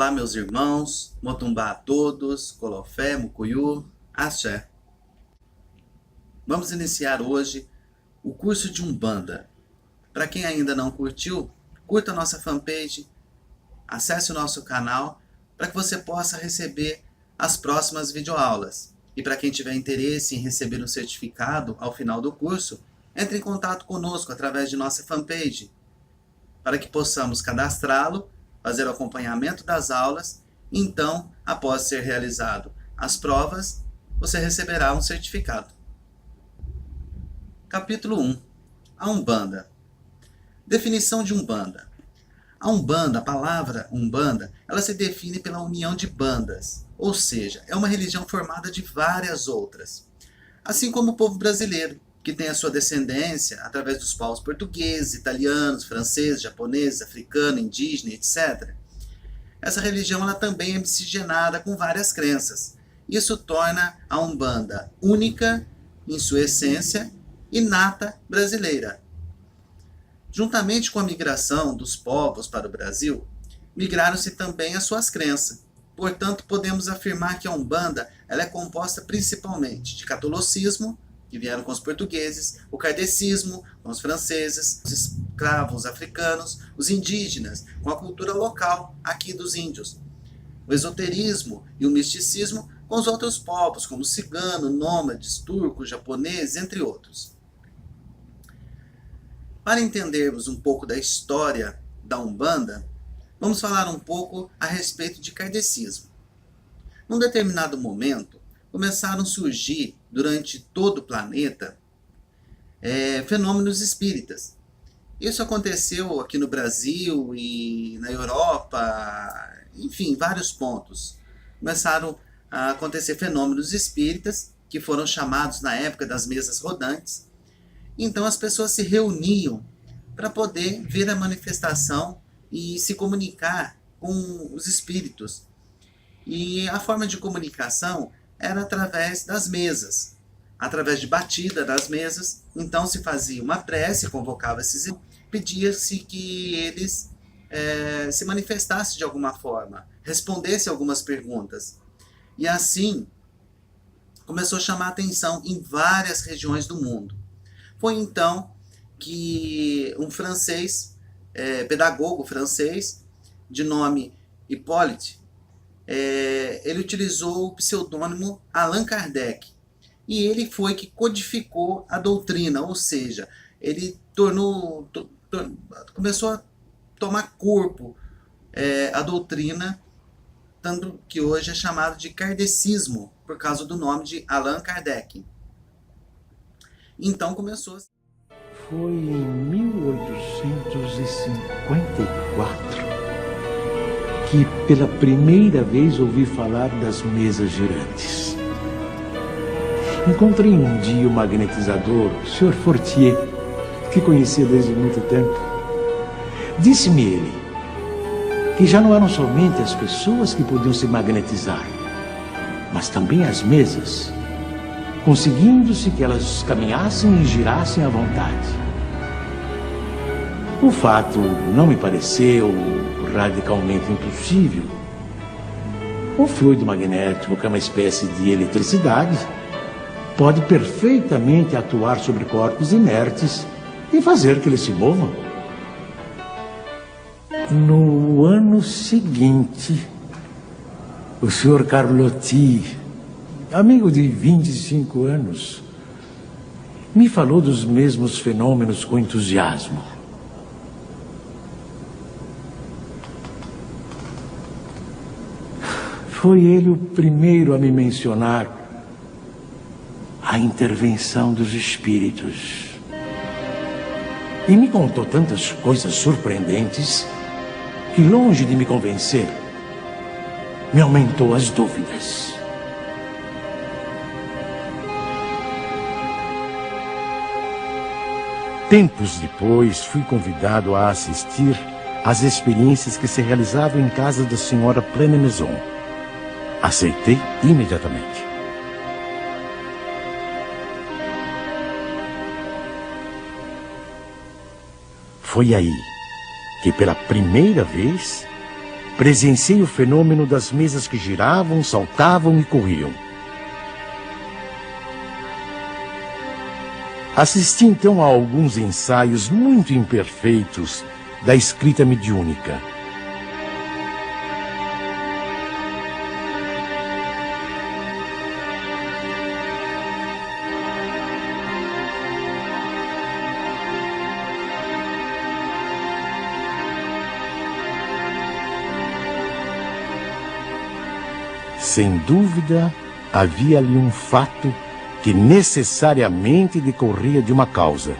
Olá, meus irmãos, Motumbá a todos, Colofé, Mucuyu, Axé. Vamos iniciar hoje o curso de Umbanda. Para quem ainda não curtiu, curta a nossa fanpage, acesse o nosso canal para que você possa receber as próximas videoaulas. E para quem tiver interesse em receber um certificado ao final do curso, entre em contato conosco através de nossa fanpage, para que possamos cadastrá-lo, fazer o acompanhamento das aulas, e então, após ser realizado as provas, você receberá um certificado. Capítulo 1. A Umbanda. Definição de Umbanda. A Umbanda, a palavra Umbanda, ela se define pela união de bandas, ou seja, é uma religião formada de várias outras. Assim como o povo brasileiro, que tem a sua descendência através dos povos portugueses, italianos, franceses, japoneses, africanos, indígenas, etc. Essa religião ela também é miscigenada com várias crenças. Isso torna a Umbanda única em sua essência e nata brasileira. Juntamente com a migração dos povos para o Brasil, migraram-se também as suas crenças. Portanto, podemos afirmar que a Umbanda ela é composta principalmente de catolicismo, que vieram com os portugueses, o kardecismo, com os franceses, os escravos africanos, os indígenas, com a cultura local aqui dos índios, o esoterismo e o misticismo com os outros povos, como cigano, nômades, turcos, japoneses, entre outros. Para entendermos um pouco da história da Umbanda, vamos falar um pouco a respeito de kardecismo. Num determinado momento, começaram a surgir, durante todo o planeta, fenômenos espíritas. Isso aconteceu aqui no Brasil e na Europa, enfim, vários pontos. Começaram a acontecer fenômenos espíritas, que foram chamados na época das mesas rodantes. Então as pessoas se reuniam para poder ver a manifestação e se comunicar com os espíritos. E a forma de comunicação era através das mesas, através de batida das mesas. Então se fazia uma prece, convocava esses, pedia-se que eles se manifestassem de alguma forma, respondessem algumas perguntas. E assim começou a chamar a atenção em várias regiões do mundo. Foi então que um francês, pedagogo francês, de nome Hippolyte, ele utilizou o pseudônimo Allan Kardec. E ele foi que codificou a doutrina, ou seja, ele começou a tomar corpo a doutrina, tanto que hoje é chamado de kardecismo, por causa do nome de Allan Kardec. Então começou. Foi em 1854 que pela primeira vez ouvi falar das mesas girantes. Encontrei um dia o magnetizador, o Sr. Fortier, que conhecia desde muito tempo. Disse-me ele que já não eram somente as pessoas que podiam se magnetizar, mas também as mesas, conseguindo-se que elas caminhassem e girassem à vontade. O fato não me pareceu radicalmente impossível. O fluido magnético, que é uma espécie de eletricidade, pode perfeitamente atuar sobre corpos inertes e fazer que eles se movam. No ano seguinte, o Sr. Carlotti, amigo de 25 anos, me falou dos mesmos fenômenos com entusiasmo. Foi ele o primeiro a me mencionar a intervenção dos espíritos. E me contou tantas coisas surpreendentes que, longe de me convencer, me aumentou as dúvidas. Tempos depois, fui convidado a assistir às experiências que se realizavam em casa da senhora Pleine Maison. Aceitei imediatamente. Foi aí que, pela primeira vez, presenciei o fenômeno das mesas que giravam, saltavam e corriam. Assisti então a alguns ensaios muito imperfeitos da escrita mediúnica. Sem dúvida, havia ali um fato que necessariamente decorria de uma causa.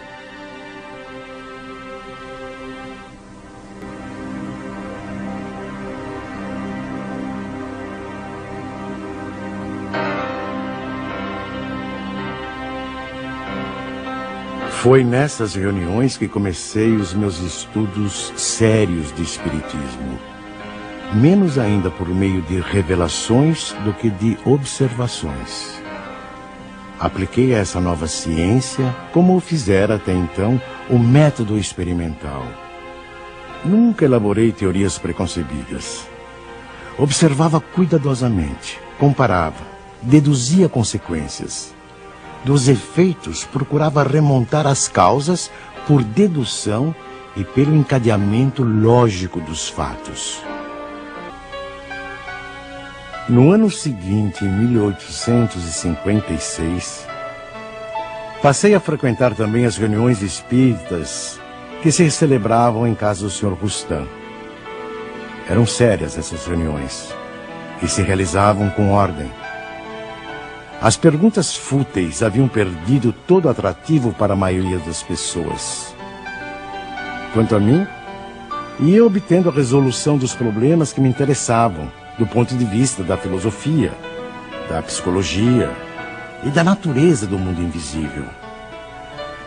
Foi nessas reuniões que comecei os meus estudos sérios de espiritismo. Menos ainda por meio de revelações do que de observações. Apliquei a essa nova ciência, como o fizera até então, o método experimental. Nunca elaborei teorias preconcebidas. Observava cuidadosamente, comparava, deduzia consequências. Dos efeitos, procurava remontar as causas por dedução e pelo encadeamento lógico dos fatos. No ano seguinte, em 1856, passei a frequentar também as reuniões espíritas que se celebravam em casa do Sr. Rustam. Eram sérias essas reuniões e se realizavam com ordem. As perguntas fúteis haviam perdido todo atrativo para a maioria das pessoas. Quanto a mim, ia obtendo a resolução dos problemas que me interessavam, do ponto de vista da filosofia, da psicologia e da natureza do mundo invisível.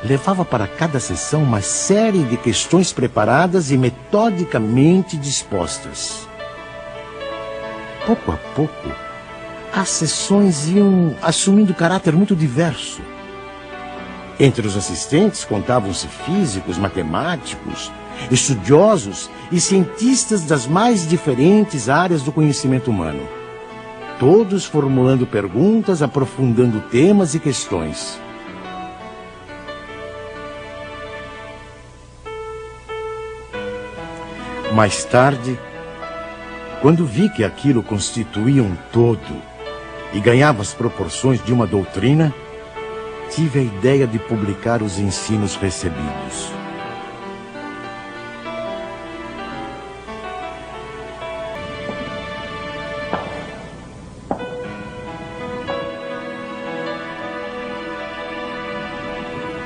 Levava para cada sessão uma série de questões preparadas e metodicamente dispostas. Pouco a pouco, as sessões iam assumindo caráter muito diverso. Entre os assistentes contavam-se físicos, matemáticos, estudiosos e cientistas das mais diferentes áreas do conhecimento humano. Todos formulando perguntas, aprofundando temas e questões. Mais tarde, quando vi que aquilo constituía um todo e ganhava as proporções de uma doutrina, tive a ideia de publicar os ensinos recebidos.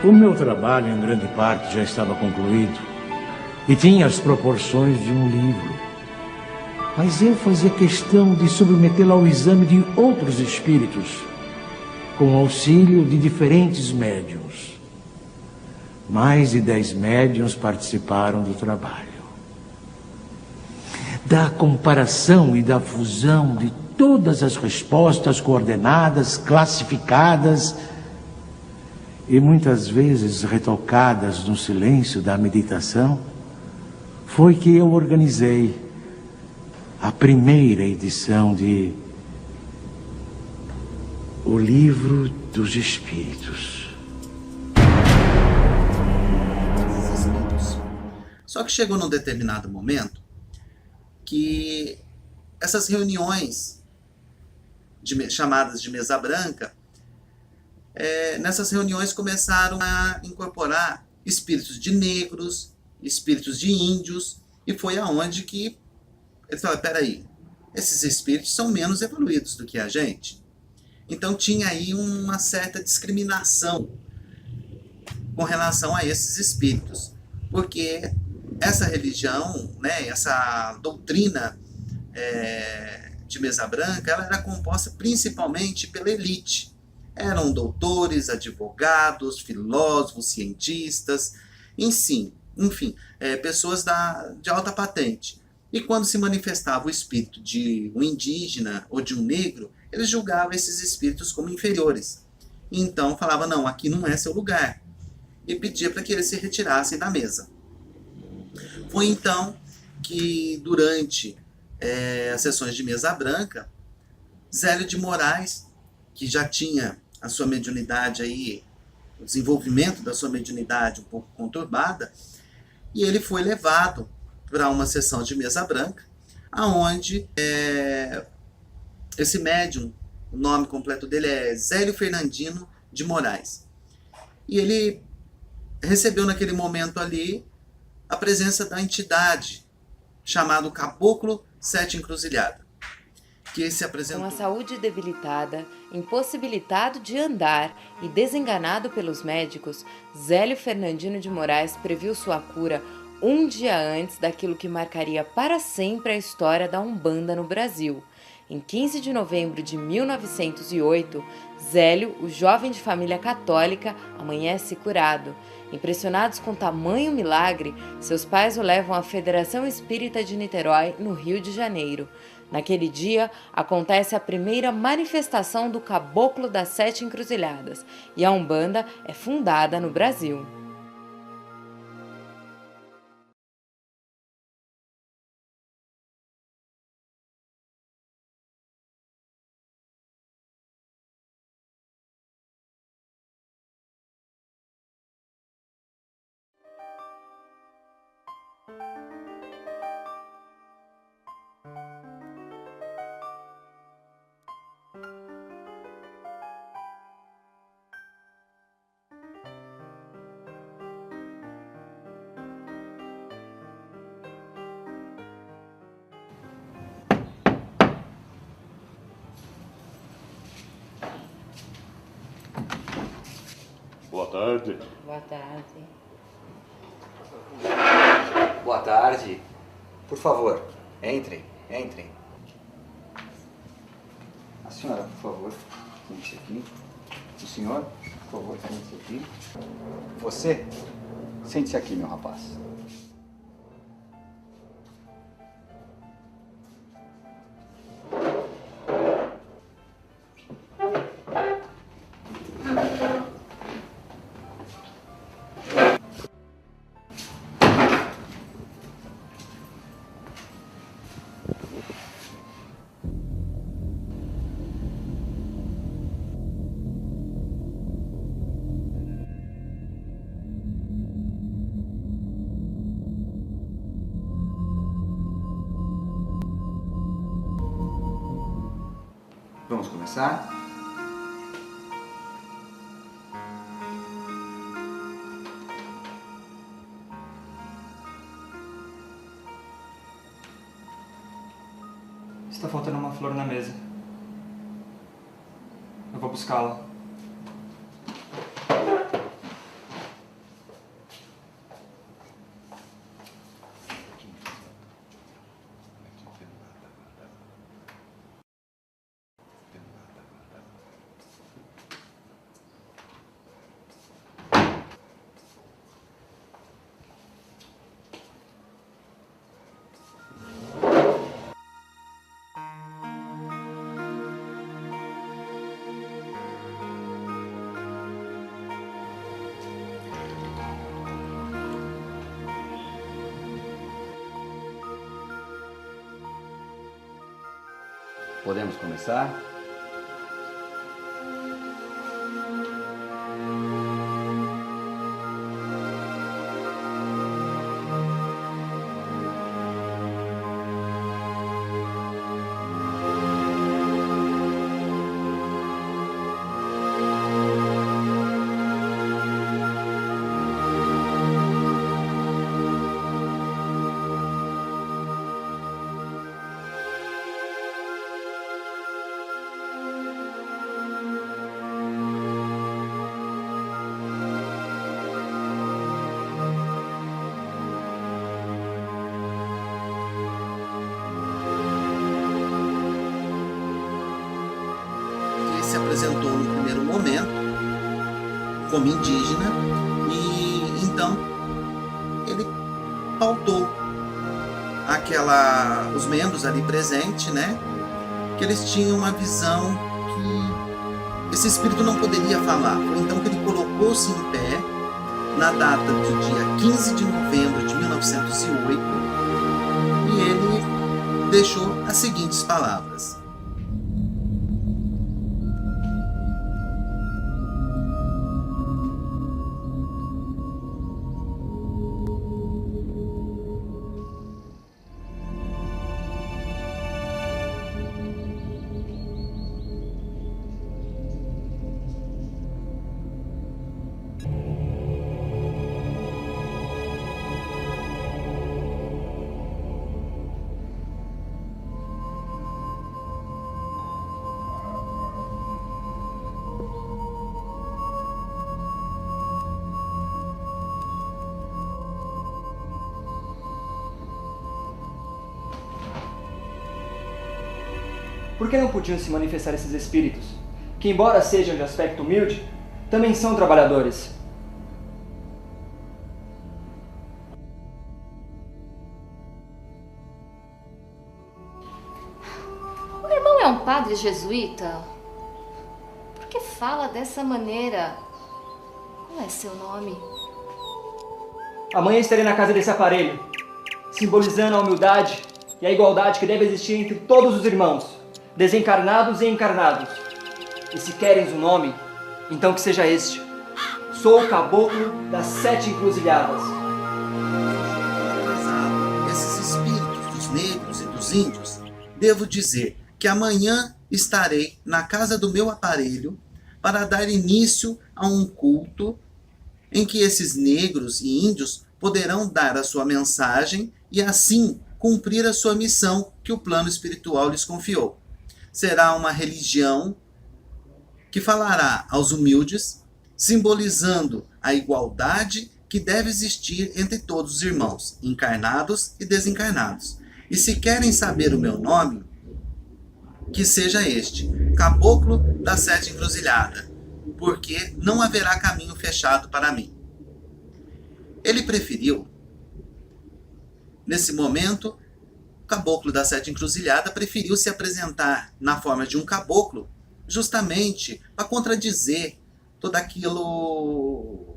O meu trabalho, em grande parte, já estava concluído e tinha as proporções de um livro. Mas eu fazia questão de submetê-lo ao exame de outros espíritos, com auxílio de diferentes médiuns. Mais de 10 médiuns participaram do trabalho. Da comparação e da fusão de todas as respostas coordenadas, classificadas e muitas vezes retocadas no silêncio da meditação, foi que eu organizei a primeira edição de O Livro dos Espíritos. Só que chegou num determinado momento que essas reuniões chamadas de mesa branca, nessas reuniões começaram a incorporar espíritos de negros, espíritos de índios, e foi aonde que eles falaram, peraí, esses espíritos são menos evoluídos do que a gente. Então tinha aí uma certa discriminação com relação a esses espíritos, porque essa religião, né, essa doutrina de mesa branca, ela era composta principalmente pela elite. Eram doutores, advogados, filósofos, cientistas, enfim, pessoas de alta patente. E quando se manifestava o espírito de um indígena ou de um negro, eles julgavam esses espíritos como inferiores. Então falava, não, aqui não é seu lugar. E pedia para que eles se retirassem da mesa. Foi então que durante as sessões de mesa branca, Zélio de Moraes, que já tinha a sua mediunidade aí, o desenvolvimento da sua mediunidade um pouco conturbada, e ele foi levado para uma sessão de mesa branca, aonde esse médium, o nome completo dele é Zélio Fernandino de Moraes. E ele recebeu naquele momento ali a presença da entidade chamado Caboclo Sete Encruzilhada, que se apresentou... Com a saúde debilitada, impossibilitado de andar e desenganado pelos médicos, Zélio Fernandino de Moraes previu sua cura um dia antes daquilo que marcaria para sempre a história da Umbanda no Brasil. Em 15 de novembro de 1908, Zélio, o jovem de família católica, amanhece curado. Impressionados com tamanho milagre, seus pais o levam à Federação Espírita de Niterói, no Rio de Janeiro. Naquele dia, acontece a primeira manifestação do Caboclo das Sete Encruzilhadas e a Umbanda é fundada no Brasil. Boa tarde. Boa tarde. Boa tarde. Por favor, entrem. A senhora, por favor, sente-se aqui. O senhor, por favor, sente-se aqui. Você, sente-se aqui, meu rapaz. Vamos começar? Está faltando uma flor na mesa. Eu vou buscá-la. Podemos começar? Se apresentou no primeiro momento como indígena e então ele pautou os membros ali presentes, né, que eles tinham uma visão que esse espírito não poderia falar. Foi então que ele colocou-se em pé na data do dia 15 de novembro de 1908 e ele deixou as seguintes palavras: Por que não podiam se manifestar esses espíritos, que embora sejam de aspecto humilde, também são trabalhadores? O irmão é um padre jesuíta? Por que fala dessa maneira? Qual é seu nome? Amanhã estarei na casa desse aparelho, simbolizando a humildade e a igualdade que deve existir entre todos os irmãos, desencarnados e encarnados. E se queres um nome, então que seja este. Sou o caboclo das 7 encruzilhadas. Esses espíritos dos negros e dos índios, devo dizer que amanhã estarei na casa do meu aparelho para dar início a um culto em que esses negros e índios poderão dar a sua mensagem e assim cumprir a sua missão que o plano espiritual lhes confiou. Será uma religião que falará aos humildes, simbolizando a igualdade que deve existir entre todos os irmãos, encarnados e desencarnados. E se querem saber o meu nome, que seja este, Caboclo da 7 Encruzilhada, porque não haverá caminho fechado para mim. Ele preferiu, nesse momento, Caboclo da 7 Encruzilhada preferiu se apresentar na forma de um caboclo, justamente para contradizer todo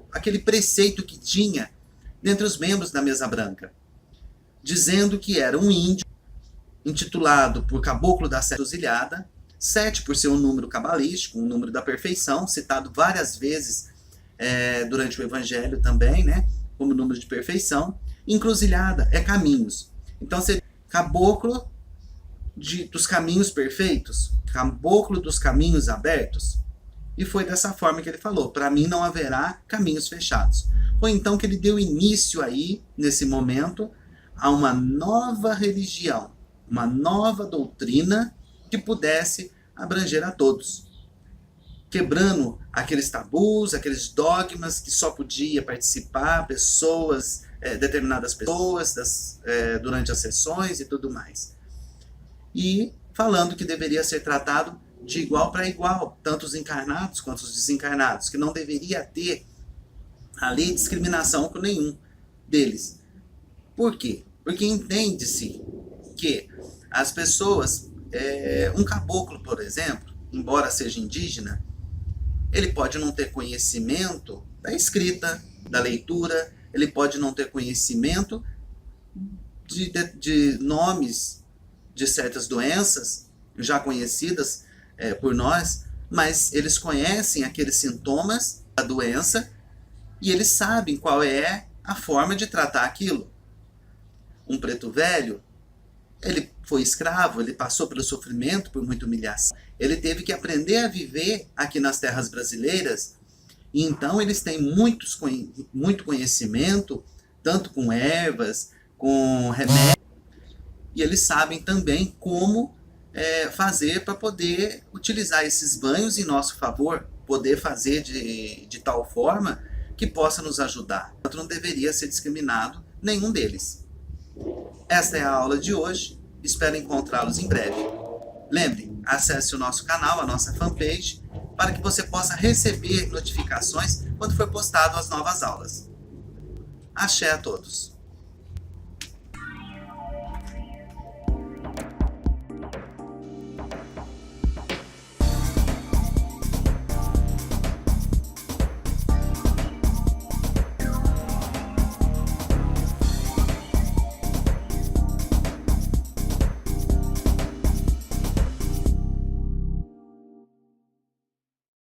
aquele preceito que tinha dentre os membros da Mesa Branca, dizendo que era um índio, intitulado por Caboclo da 7 Encruzilhada, 7 por ser um número cabalístico, um número da perfeição, citado várias vezes durante o Evangelho também, né, como número de perfeição. Encruzilhada é caminhos. Então seria caboclo dos caminhos perfeitos, caboclo dos caminhos abertos. E foi dessa forma que ele falou: para mim não haverá caminhos fechados. Foi então que ele deu início aí, nesse momento, a uma nova religião, uma nova doutrina que pudesse abranger a todos, quebrando aqueles tabus, aqueles dogmas que só podia participar pessoas, determinadas pessoas durante as sessões e tudo mais. E falando que deveria ser tratado de igual para igual, tanto os encarnados quanto os desencarnados, que não deveria ter ali discriminação com nenhum deles. Por quê? Porque entende-se que as pessoas, um caboclo, por exemplo, embora seja indígena, ele pode não ter conhecimento da escrita, da leitura, ele pode não ter conhecimento de nomes de certas doenças já conhecidas por nós, mas eles conhecem aqueles sintomas da doença e eles sabem qual é a forma de tratar aquilo. Um preto velho, ele foi escravo, ele passou pelo sofrimento, por muita humilhação. Ele teve que aprender a viver aqui nas terras brasileiras, e então eles têm muito conhecimento, tanto com ervas, com remédios, e eles sabem também como fazer para poder utilizar esses banhos em nosso favor, poder fazer de tal forma que possa nos ajudar. Não deveria ser discriminado nenhum deles. Esta é a aula de hoje, espero encontrá-los em breve. Lembre, acesse o nosso canal, a nossa fanpage, para que você possa receber notificações quando for postado as novas aulas. Axé a todos!